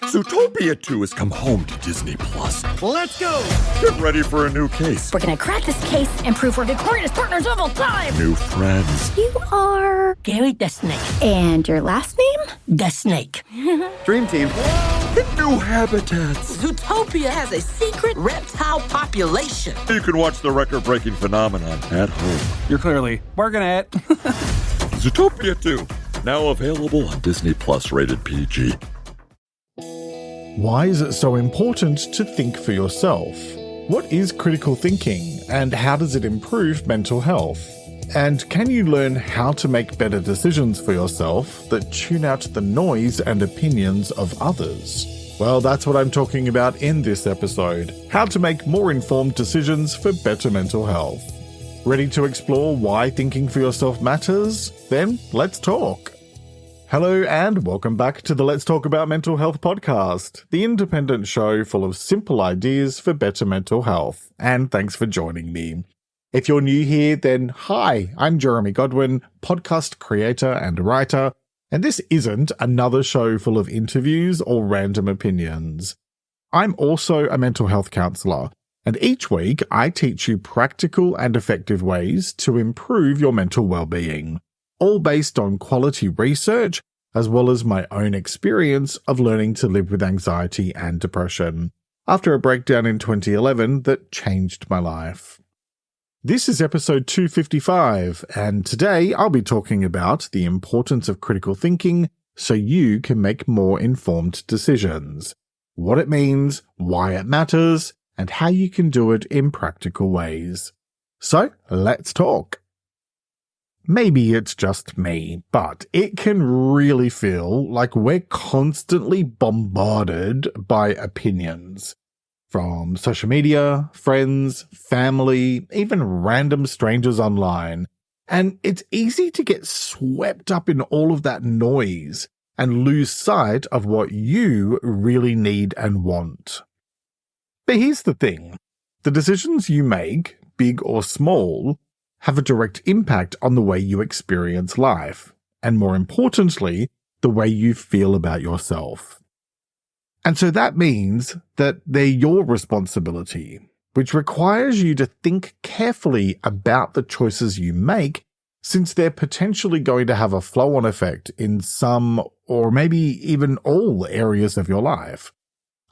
Zootopia 2 has come home to Disney+. Let's go! Get ready for a new case. We're gonna crack this case and prove we're the greatest partners of all time! New friends. You are... Gary the Snake. And your last name? The Snake. Dream team. And new habitats. Zootopia has a secret reptile population. You can watch the record-breaking phenomenon at home. You're clearly working it. Zootopia 2, now available on Disney+, rated PG. Why is it so important to think for yourself? What is critical thinking, and how does it improve mental health? And can you learn how to make better decisions for yourself that tune out the noise and opinions of others? Well, that's what I'm talking about in this episode: how to make more informed decisions for better mental health. Ready to explore why thinking for yourself matters? Then let's talk. Hello and welcome back to the Let's Talk About Mental Health podcast, the independent show full of simple ideas for better mental health. And thanks for joining me. If you're new here, then hi, I'm Jeremy Godwin, podcast creator and writer, and this isn't another show full of interviews or random opinions. I'm also a mental health counsellor, and each week I teach you practical and effective ways to improve your mental well-being, all based on quality research as well as my own experience of learning to live with anxiety and depression, after a breakdown in 2011 that changed my life. This is episode 255, and today I'll be talking about the importance of critical thinking so you can make more informed decisions, what it means, why it matters, and how you can do it in practical ways. So, let's talk. Maybe it's just me, but it can really feel like we're constantly bombarded by opinions. From social media, friends, family, even random strangers online. And it's easy to get swept up in all of that noise and lose sight of what you really need and want. But here's the thing. The decisions you make, big or small, have a direct impact on the way you experience life, and more importantly, the way you feel about yourself. And so that means that they're your responsibility, which requires you to think carefully about the choices you make, since they're potentially going to have a flow-on effect in some, or maybe even all, areas of your life.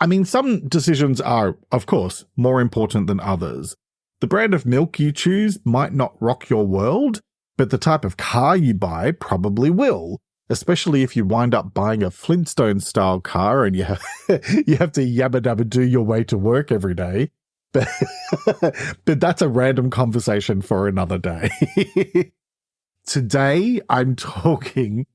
I mean, some decisions are, of course, more important than others. The brand of milk you choose might not rock your world, but the type of car you buy probably will, especially if you wind up buying a Flintstone-style car and you have to yabba-dabba do your way to work every day. But that's a random conversation for another day. Today I'm talking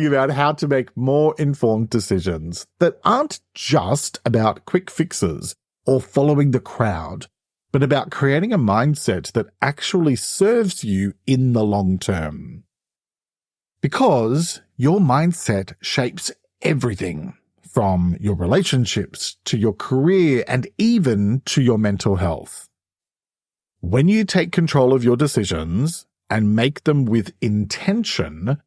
about how to make more informed decisions that aren't just about quick fixes or following the crowd, but about creating a mindset that actually serves you in the long term. Because your mindset shapes everything, from your relationships to your career and even to your mental health. When you take control of your decisions and make them with intention,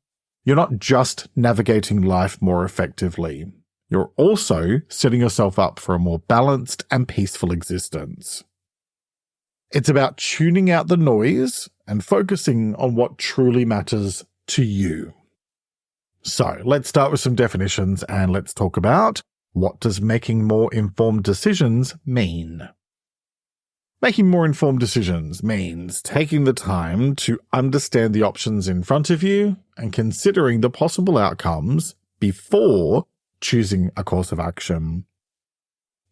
you're not just navigating life more effectively. You're also setting yourself up for a more balanced and peaceful existence. It's about tuning out the noise and focusing on what truly matters to you. So let's start with some definitions and let's talk about what does making more informed decisions mean. Making more informed decisions means taking the time to understand the options in front of you and considering the possible outcomes before choosing a course of action.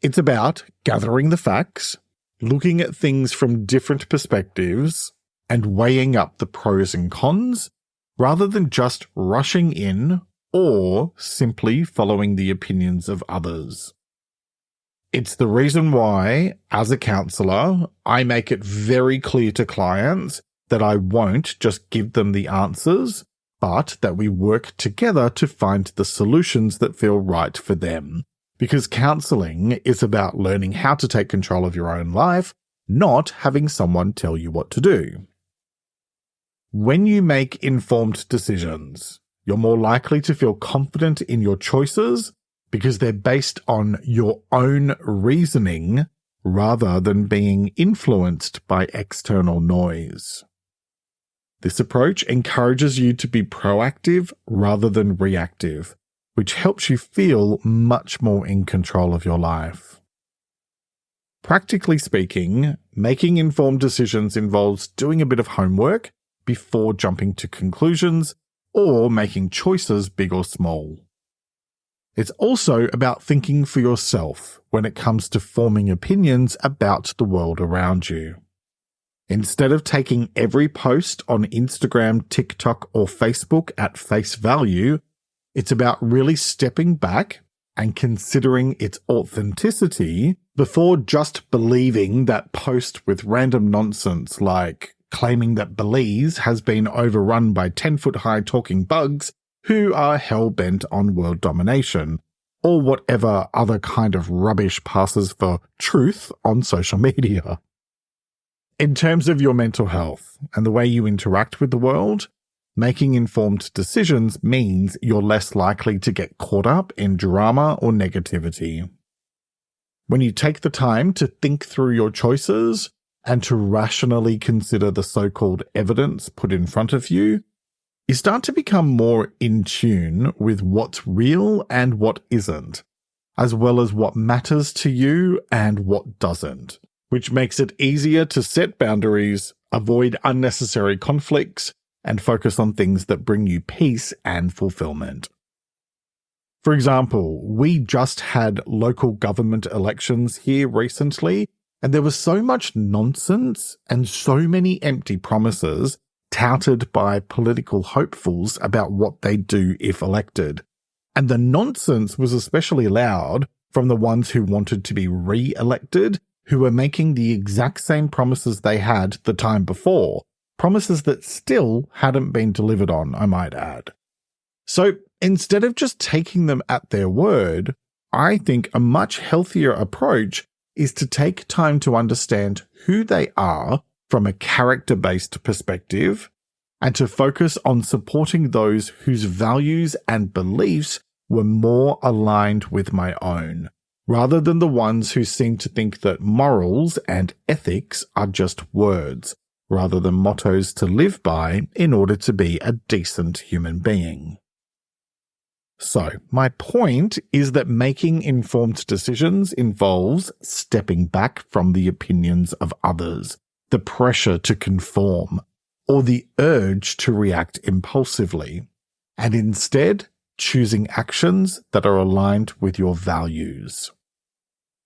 It's about gathering the facts, looking at things from different perspectives, and weighing up the pros and cons, rather than just rushing in or simply following the opinions of others. It's the reason why, as a counsellor, I make it very clear to clients that I won't just give them the answers, but that we work together to find the solutions that feel right for them. Because counselling is about learning how to take control of your own life, not having someone tell you what to do. When you make informed decisions, You're more likely to feel confident in your choices because they're based on your own reasoning rather than being influenced by external noise. This approach encourages you to be proactive rather than reactive, which helps you feel much more in control of your life. Practically speaking, making informed decisions involves doing a bit of homework before jumping to conclusions or making choices big or small. It's also about thinking for yourself when it comes to forming opinions about the world around you. Instead of taking every post on Instagram, TikTok, or Facebook at face value, it's about really stepping back and considering its authenticity before just believing that post with random nonsense like claiming that Belize has been overrun by 10-foot-high talking bugs who are hell-bent on world domination, or whatever other kind of rubbish passes for truth on social media. In terms of your mental health and the way you interact with the world, making informed decisions means you're less likely to get caught up in drama or negativity. When you take the time to think through your choices and to rationally consider the so-called evidence put in front of you, you start to become more in tune with what's real and what isn't, as well as what matters to you and what doesn't, which makes it easier to set boundaries, avoid unnecessary conflicts, and focus on things that bring you peace and fulfillment. For example, we just had local government elections here recently, and there was so much nonsense and so many empty promises touted by political hopefuls about what they'd do if elected. And the nonsense was especially loud from the ones who wanted to be re-elected, who were making the exact same promises they had the time before, promises that still hadn't been delivered on, I might add. So instead of just taking them at their word, I think a much healthier approach is to take time to understand who they are from a character-based perspective and to focus on supporting those whose values and beliefs were more aligned with my own, rather than the ones who seem to think that morals and ethics are just words, rather than mottos to live by in order to be a decent human being. So, my point is that making informed decisions involves stepping back from the opinions of others, the pressure to conform, or the urge to react impulsively, and instead choosing actions that are aligned with your values.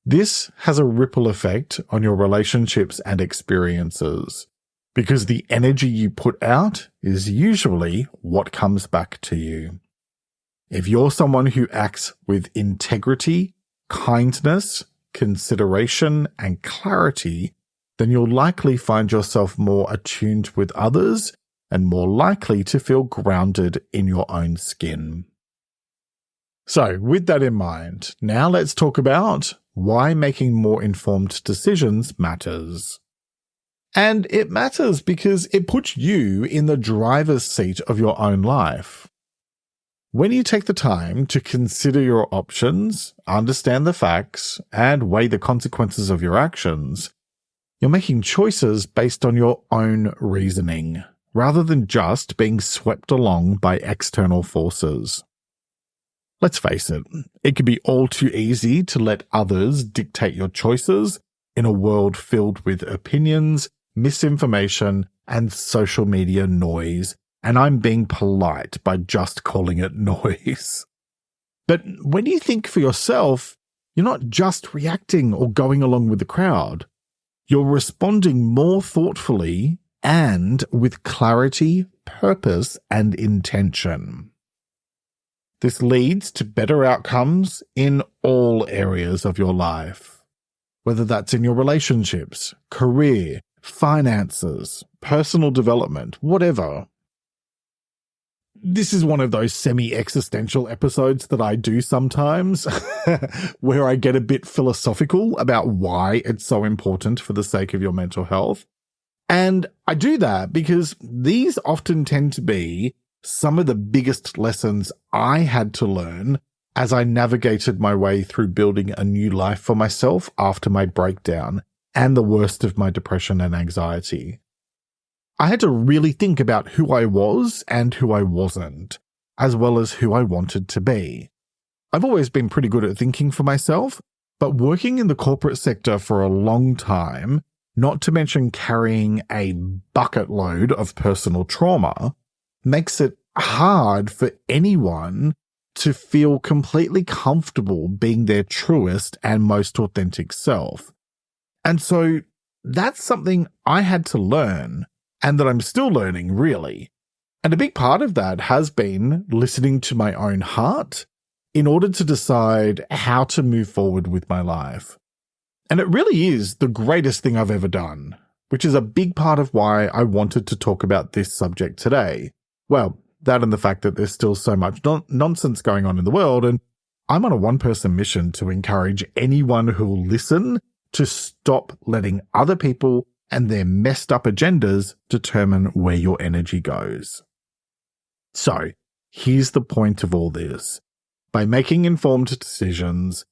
This has a ripple effect on your relationships and experiences, because the energy you put out is usually what comes back to you. If you're someone who acts with integrity, kindness, consideration, and clarity, then you'll likely find yourself more attuned with others and more likely to feel grounded in your own skin. So, with that in mind, now let's talk about why making more informed decisions matters. And it matters because it puts you in the driver's seat of your own life. When you take the time to consider your options, understand the facts, and weigh the consequences of your actions, you're making choices based on your own reasoning, rather than just being swept along by external forces. Let's face it can be all too easy to let others dictate your choices in a world filled with opinions, misinformation, and social media noise, and I'm being polite by just calling it noise. But when you think for yourself, you're not just reacting or going along with the crowd. You're responding more thoughtfully and with clarity, purpose, and intention. This leads to better outcomes in all areas of your life, whether that's in your relationships, career, finances, personal development, whatever. This is one of those semi-existential episodes that I do sometimes, where I get a bit philosophical about why it's so important for the sake of your mental health. And I do that because these often tend to be some of the biggest lessons I had to learn as I navigated my way through building a new life for myself after my breakdown and the worst of my depression and anxiety. I had to really think about who I was and who I wasn't, as well as who I wanted to be. I've always been pretty good at thinking for myself, but working in the corporate sector for a long time, not to mention carrying a bucket load of personal trauma, makes it hard for anyone to feel completely comfortable being their truest and most authentic self. And so that's something I had to learn, and that I'm still learning, really. And a big part of that has been listening to my own heart in order to decide how to move forward with my life. And it really is the greatest thing I've ever done, which is a big part of why I wanted to talk about this subject today. Well, that and the fact that there's still so much nonsense going on in the world, and I'm on a one-person mission to encourage anyone who will listen to stop letting other people and their messed up agendas determine where your energy goes. So, here's the point of all this. By making informed decisions,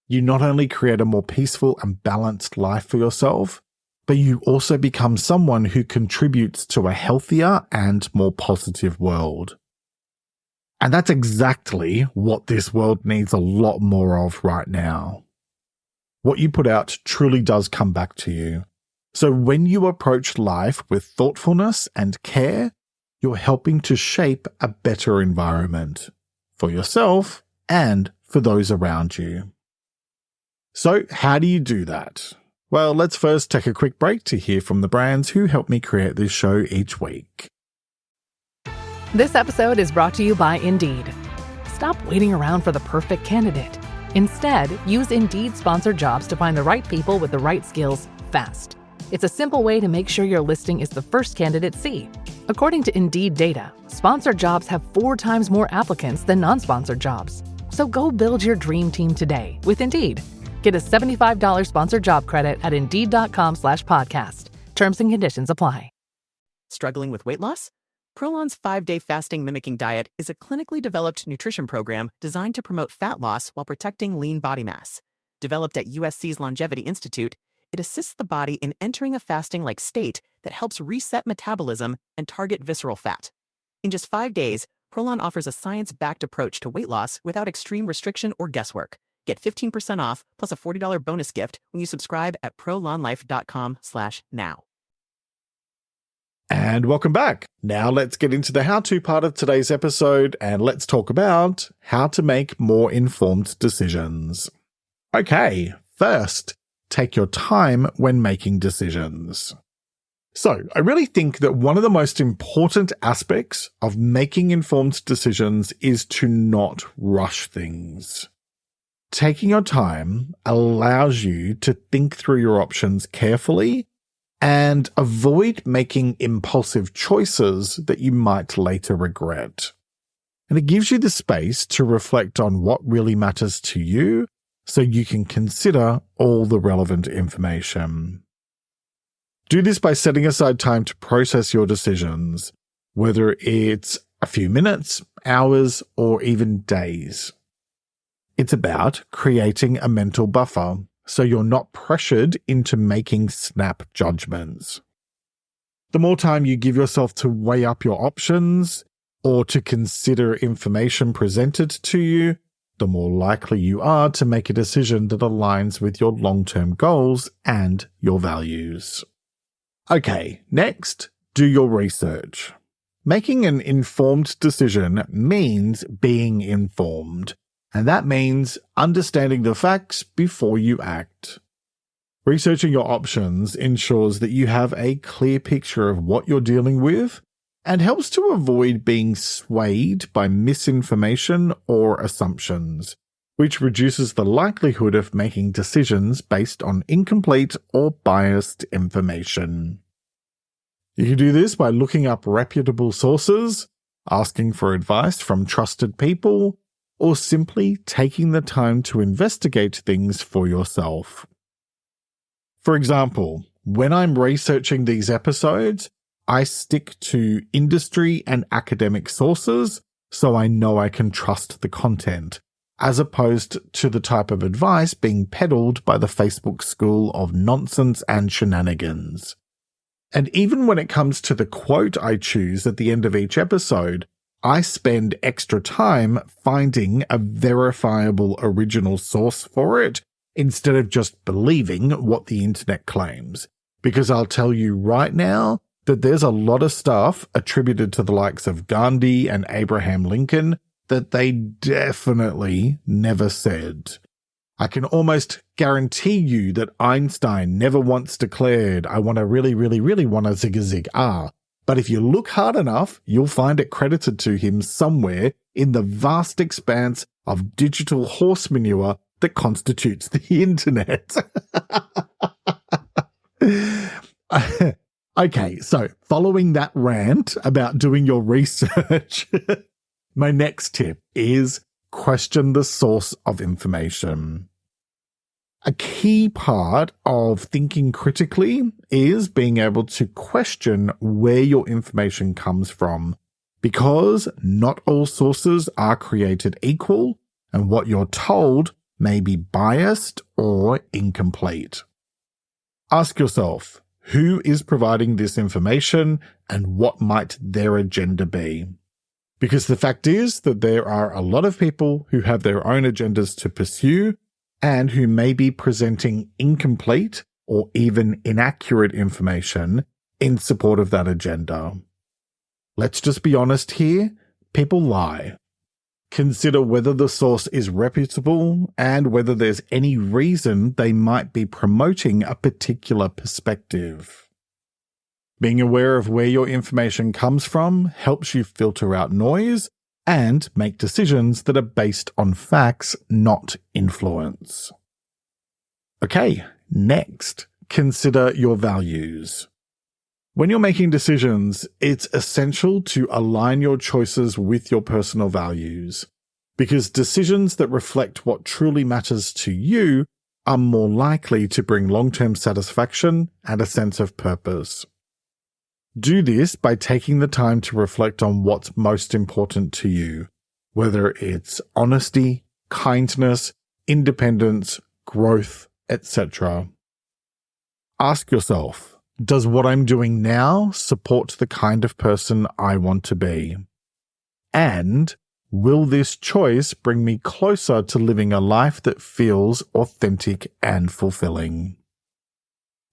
you not only create a more peaceful and balanced life for yourself, but you also become someone who contributes to a healthier and more positive world. And that's exactly what this world needs a lot more of right now. What you put out truly does come back to you. So when you approach life with thoughtfulness and care, you're helping to shape a better environment for yourself and for those around you. So how do you do that? Well, let's first take a quick break to hear from the brands who help me create this show each week. This episode is brought to you by Indeed. Stop waiting around for the perfect candidate. Instead, use Indeed sponsored jobs to find the right people with the right skills fast. It's a simple way to make sure your listing is the first candidates see. According to Indeed data, sponsored jobs have 4 times more applicants than non-sponsored jobs. So go build your dream team today with Indeed. Get a $75 sponsored job credit at Indeed.com/podcast. Terms and conditions apply. Struggling with weight loss? Prolon's 5-day fasting mimicking diet is a clinically developed nutrition program designed to promote fat loss while protecting lean body mass. Developed at USC's Longevity Institute, it assists the body in entering a fasting-like state that helps reset metabolism and target visceral fat. In just 5 days, Prolon offers a science-backed approach to weight loss without extreme restriction or guesswork. Get 15% off plus a $40 bonus gift when you subscribe at prolonlife.com/now. And welcome back. Now let's get into the how-to part of today's episode, and let's talk about how to make more informed decisions. Okay, first, take your time when making decisions. So, I really think that one of the most important aspects of making informed decisions is to not rush things. Taking your time allows you to think through your options carefully and avoid making impulsive choices that you might later regret. And it gives you the space to reflect on what really matters to you so you can consider all the relevant information. Do this by setting aside time to process your decisions, whether it's a few minutes, hours, or even days. It's about creating a mental buffer so you're not pressured into making snap judgments. The more time you give yourself to weigh up your options or to consider information presented to you, the more likely you are to make a decision that aligns with your long-term goals and your values. Okay, next, do your research. Making an informed decision means being informed. And that means understanding the facts before you act. Researching your options ensures that you have a clear picture of what you're dealing with and helps to avoid being swayed by misinformation or assumptions, which reduces the likelihood of making decisions based on incomplete or biased information. You can do this by looking up reputable sources, asking for advice from trusted people, or simply taking the time to investigate things for yourself. For example, when I'm researching these episodes, I stick to industry and academic sources so I know I can trust the content, as opposed to the type of advice being peddled by the Facebook school of nonsense and shenanigans. And even when it comes to the quote I choose at the end of each episode, I spend extra time finding a verifiable original source for it instead of just believing what the internet claims. Because I'll tell you right now that there's a lot of stuff attributed to the likes of Gandhi and Abraham Lincoln that they definitely never said. I can almost guarantee you that Einstein never once declared, I want to really, really, really want to zig-a-zig ah. But if you look hard enough, you'll find it credited to him somewhere in the vast expanse of digital horse manure that constitutes the internet. Okay, so following that rant about doing your research, my next tip is question the source of information. A key part of thinking critically is being able to question where your information comes from, because not all sources are created equal, and what you're told may be biased or incomplete. Ask yourself, who is providing this information and what might their agenda be? Because the fact is that there are a lot of people who have their own agendas to pursue and who may be presenting incomplete or even inaccurate information in support of that agenda. Let's just be honest here, people lie. Consider whether the source is reputable and whether there's any reason they might be promoting a particular perspective. Being aware of where your information comes from helps you filter out noise and make decisions that are based on facts, not influence. Okay, next, consider your values. When you're making decisions, it's essential to align your choices with your personal values, because decisions that reflect what truly matters to you are more likely to bring long-term satisfaction and a sense of purpose. Do this by taking the time to reflect on what's most important to you, whether it's honesty, kindness, independence, growth, etc. Ask yourself, does what I'm doing now support the kind of person I want to be? And will this choice bring me closer to living a life that feels authentic and fulfilling?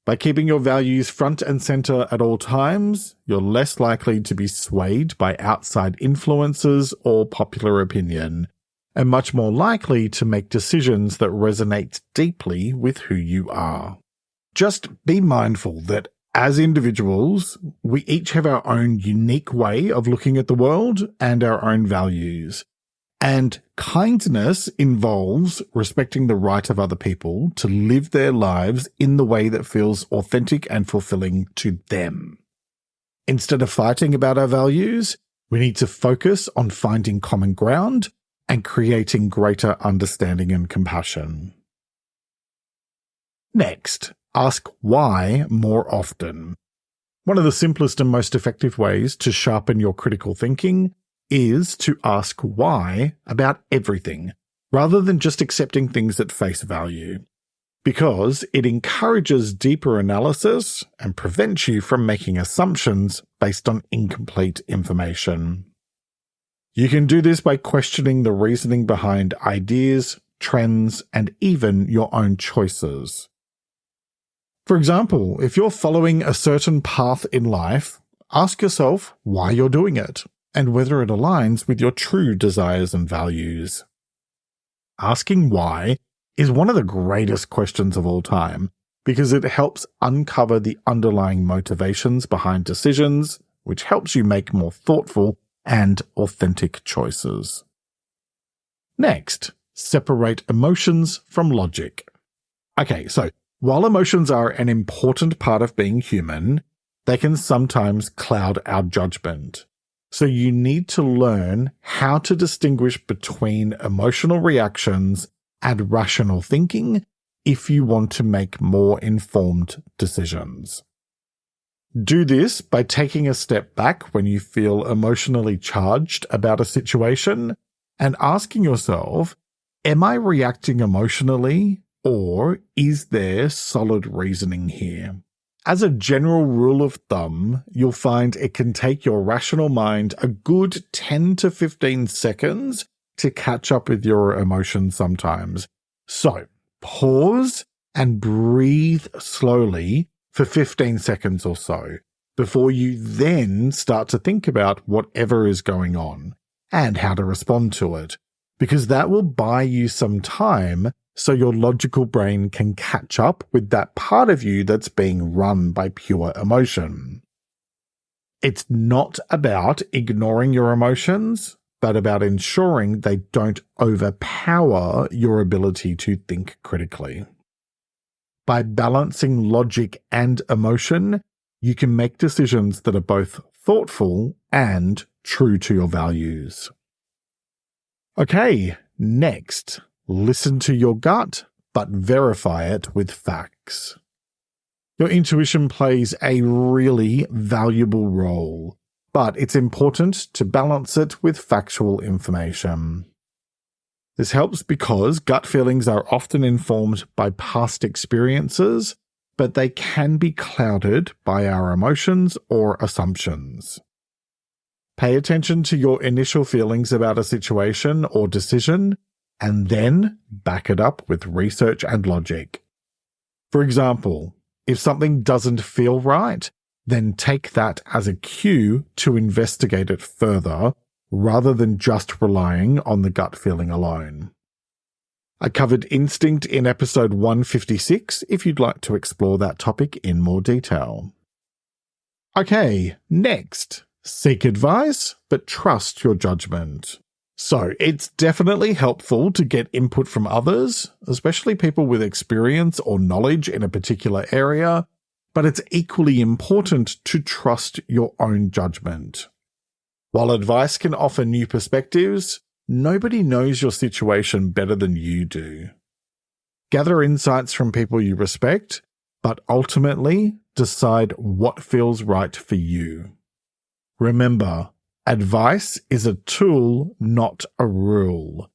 By keeping your values front and center at all times, you're less likely to be swayed by outside influences or popular opinion, and much more likely to make decisions that resonate deeply with who you are. Just be mindful that as individuals, we each have our own unique way of looking at the world and our own values. And kindness involves respecting the right of other people to live their lives in the way that feels authentic and fulfilling to them. Instead of fighting about our values, we need to focus on finding common ground and creating greater understanding and compassion. Next, ask why more often. One of the simplest and most effective ways to sharpen your critical thinking is to ask why about everything, rather than just accepting things at face value, because it encourages deeper analysis and prevents you from making assumptions based on incomplete information. You can do this by questioning the reasoning behind ideas, trends, and even your own choices. For example, if you're following a certain path in life, ask yourself why you're doing it and whether it aligns with your true desires and values. Asking why is one of the greatest questions of all time because it helps uncover the underlying motivations behind decisions, which helps you make more thoughtful and authentic choices. Next, separate emotions from logic. Okay, so while emotions are an important part of being human, they can sometimes cloud our judgment. So you need to learn how to distinguish between emotional reactions and rational thinking if you want to make more informed decisions. Do this by taking a step back when you feel emotionally charged about a situation and asking yourself, am I reacting emotionally, or is there solid reasoning here? As a general rule of thumb, you'll find it can take your rational mind a good 10 to 15 seconds to catch up with your emotions sometimes. So, pause and breathe slowly for 15 seconds or so before you then start to think about whatever is going on and how to respond to it, because that will buy you some time so your logical brain can catch up with that part of you that's being run by pure emotion. It's not about ignoring your emotions, but about ensuring they don't overpower your ability to think critically. By balancing logic and emotion, you can make decisions that are both thoughtful and true to your values. Okay, next, listen to your gut, but verify it with facts. Your intuition plays a really valuable role, but it's important to balance it with factual information. This helps because gut feelings are often informed by past experiences, but they can be clouded by our emotions or assumptions. Pay attention to your initial feelings about a situation or decision, and then back it up with research and logic. For example, if something doesn't feel right, then take that as a cue to investigate it further, rather than just relying on the gut feeling alone. I covered instinct in episode 156 if you'd like to explore that topic in more detail. Okay, next, seek advice, but trust your judgment. So, it's definitely helpful to get input from others, especially people with experience or knowledge in a particular area, but it's equally important to trust your own judgment. While advice can offer new perspectives, nobody knows your situation better than you do. Gather insights from people you respect, but ultimately decide what feels right for you. Remember, advice is a tool, not a rule.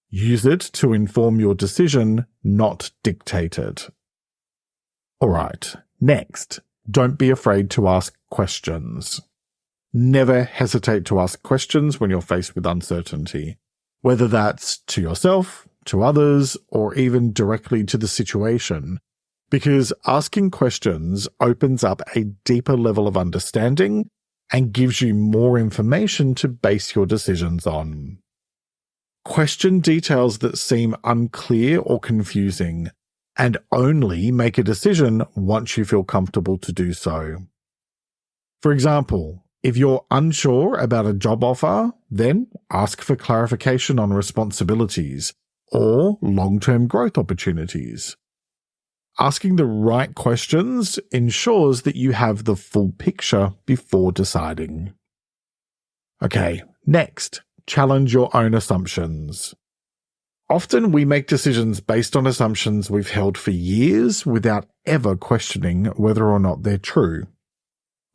Use it to inform your decision, not dictate it. Alright, next, don't be afraid to ask questions. Never hesitate to ask questions when you're faced with uncertainty, whether that's to yourself, to others, or even directly to the situation, because asking questions opens up a deeper level of understanding and gives you more information to base your decisions on. Question details that seem unclear or confusing, and only make a decision once you feel comfortable to do so. For example, if you're unsure about a job offer, then ask for clarification on responsibilities or long-term growth opportunities. Asking the right questions ensures that you have the full picture before deciding. Okay, next, challenge your own assumptions. Often we make decisions based on assumptions we've held for years without ever questioning whether or not they're true.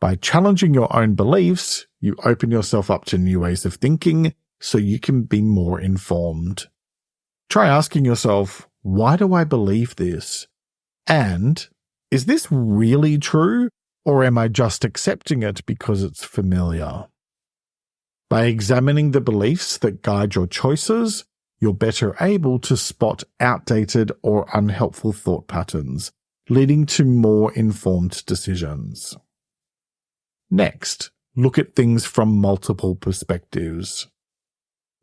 By challenging your own beliefs, you open yourself up to new ways of thinking so you can be more informed. Try asking yourself, why do I believe this? And, is this really true, or am I just accepting it because it's familiar? By examining the beliefs that guide your choices, you're better able to spot outdated or unhelpful thought patterns, leading to more informed decisions. Next, look at things from multiple perspectives.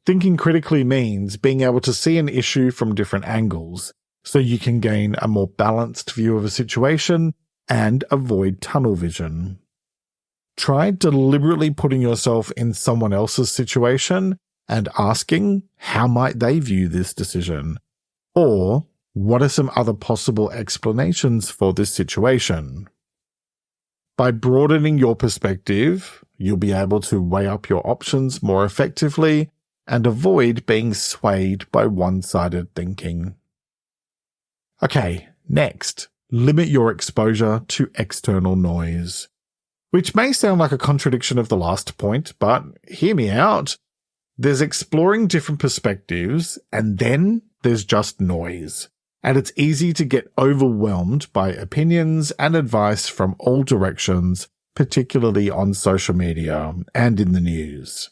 Thinking critically means being able to see an issue from different angles, so you can gain a more balanced view of a situation and avoid tunnel vision. Try deliberately putting yourself in someone else's situation and asking, how might they view this decision? Or, what are some other possible explanations for this situation? By broadening your perspective, you'll be able to weigh up your options more effectively and avoid being swayed by one-sided thinking. Okay, next, limit your exposure to external noise. Which may sound like a contradiction of the last point, but hear me out. There's exploring different perspectives, and then there's just noise. And it's easy to get overwhelmed by opinions and advice from all directions, particularly on social media and in the news.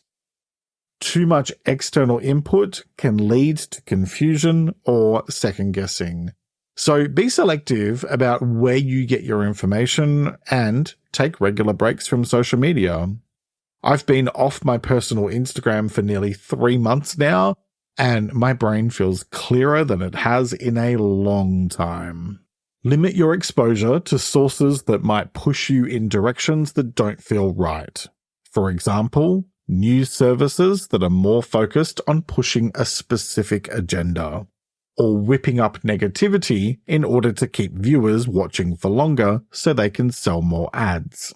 Too much external input can lead to confusion or second-guessing. So be selective about where you get your information and take regular breaks from social media. I've been off my personal Instagram for nearly 3 months now, and my brain feels clearer than it has in a long time. Limit your exposure to sources that might push you in directions that don't feel right. For example, news services that are more focused on pushing a specific agenda, or whipping up negativity in order to keep viewers watching for longer so they can sell more ads.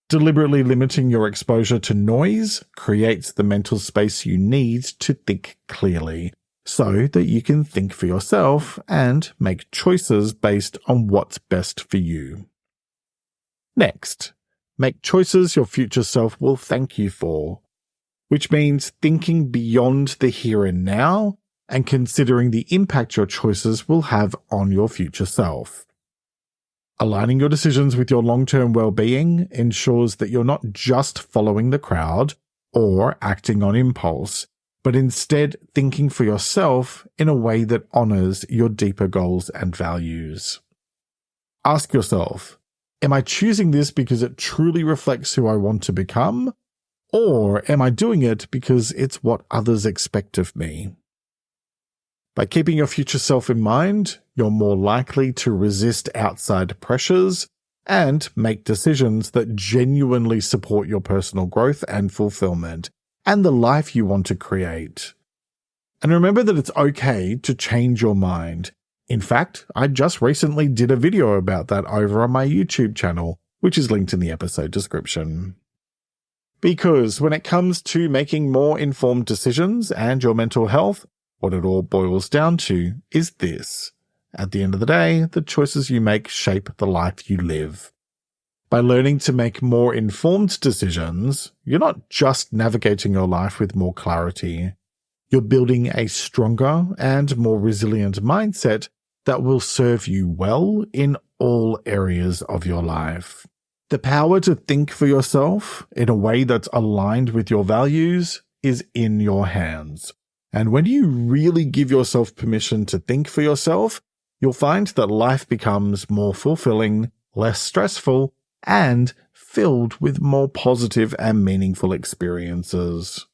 Deliberately limiting your exposure to noise creates the mental space you need to think clearly, so that you can think for yourself and make choices based on what's best for you. Next, make choices your future self will thank you for, which means thinking beyond the here and now and considering the impact your choices will have on your future self. Aligning your decisions with your long-term well-being ensures that you're not just following the crowd or acting on impulse, but instead thinking for yourself in a way that honors your deeper goals and values. Ask yourself, am I choosing this because it truly reflects who I want to become, or am I doing it because it's what others expect of me? By keeping your future self in mind, you're more likely to resist outside pressures and make decisions that genuinely support your personal growth and fulfillment and the life you want to create. And remember that it's okay to change your mind. In fact, I just recently did a video about that over on my YouTube channel, which is linked in the episode description. Because when it comes to making more informed decisions and your mental health, what it all boils down to is this. At the end of the day, the choices you make shape the life you live. By learning to make more informed decisions, you're not just navigating your life with more clarity. You're building a stronger and more resilient mindset that will serve you well in all areas of your life. The power to think for yourself in a way that's aligned with your values is in your hands. And when you really give yourself permission to think for yourself, you'll find that life becomes more fulfilling, less stressful, and filled with more positive and meaningful experiences.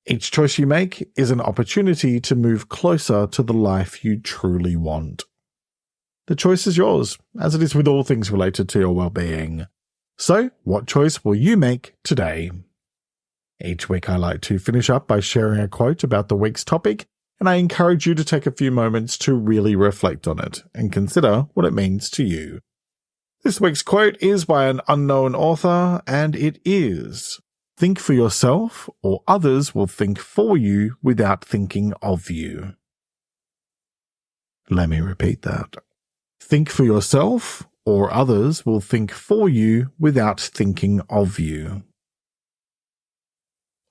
Each choice you make is an opportunity to move closer to the life you truly want. The choice is yours, as it is with all things related to your well-being. So, what choice will you make today? Each week I like to finish up by sharing a quote about the week's topic, and I encourage you to take a few moments to really reflect on it and consider what it means to you. This week's quote is by an unknown author, and it is, "Think for yourself, or others will think for you without thinking of you." Let me repeat that. Think for yourself, or others will think for you without thinking of you.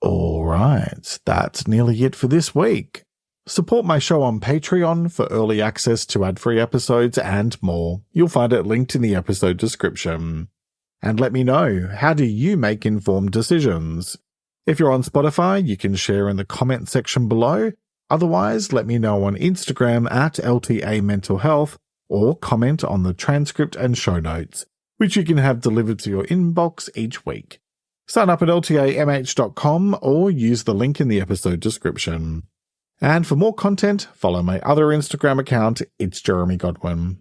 Alright, that's nearly it for this week. Support my show on Patreon for early access to ad-free episodes and more. You'll find it linked in the episode description. And let me know, how do you make informed decisions? If you're on Spotify, you can share in the comment section below. Otherwise, let me know on Instagram at LTA Mental Health or comment on the transcript and show notes, which you can have delivered to your inbox each week. Sign up at ltamh.com or use the link in the episode description. And for more content, follow my other Instagram account, it's Jeremy Godwin.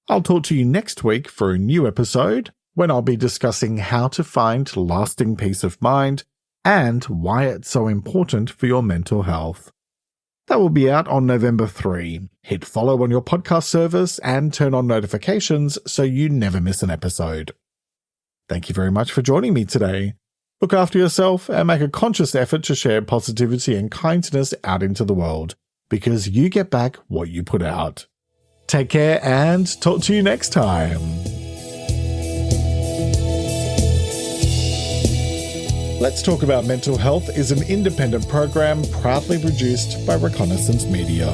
I'll talk to you next week for a new episode, when I'll be discussing how to find lasting peace of mind and why it's so important for your mental health. That will be out on November 3. Hit follow on your podcast service and turn on notifications so you never miss an episode. Thank you very much for joining me today. Look after yourself and make a conscious effort to share positivity and kindness out into the world, because you get back what you put out. Take care and talk to you next time. Let's Talk About Mental Health is an independent program proudly produced by Reconnaissance Media.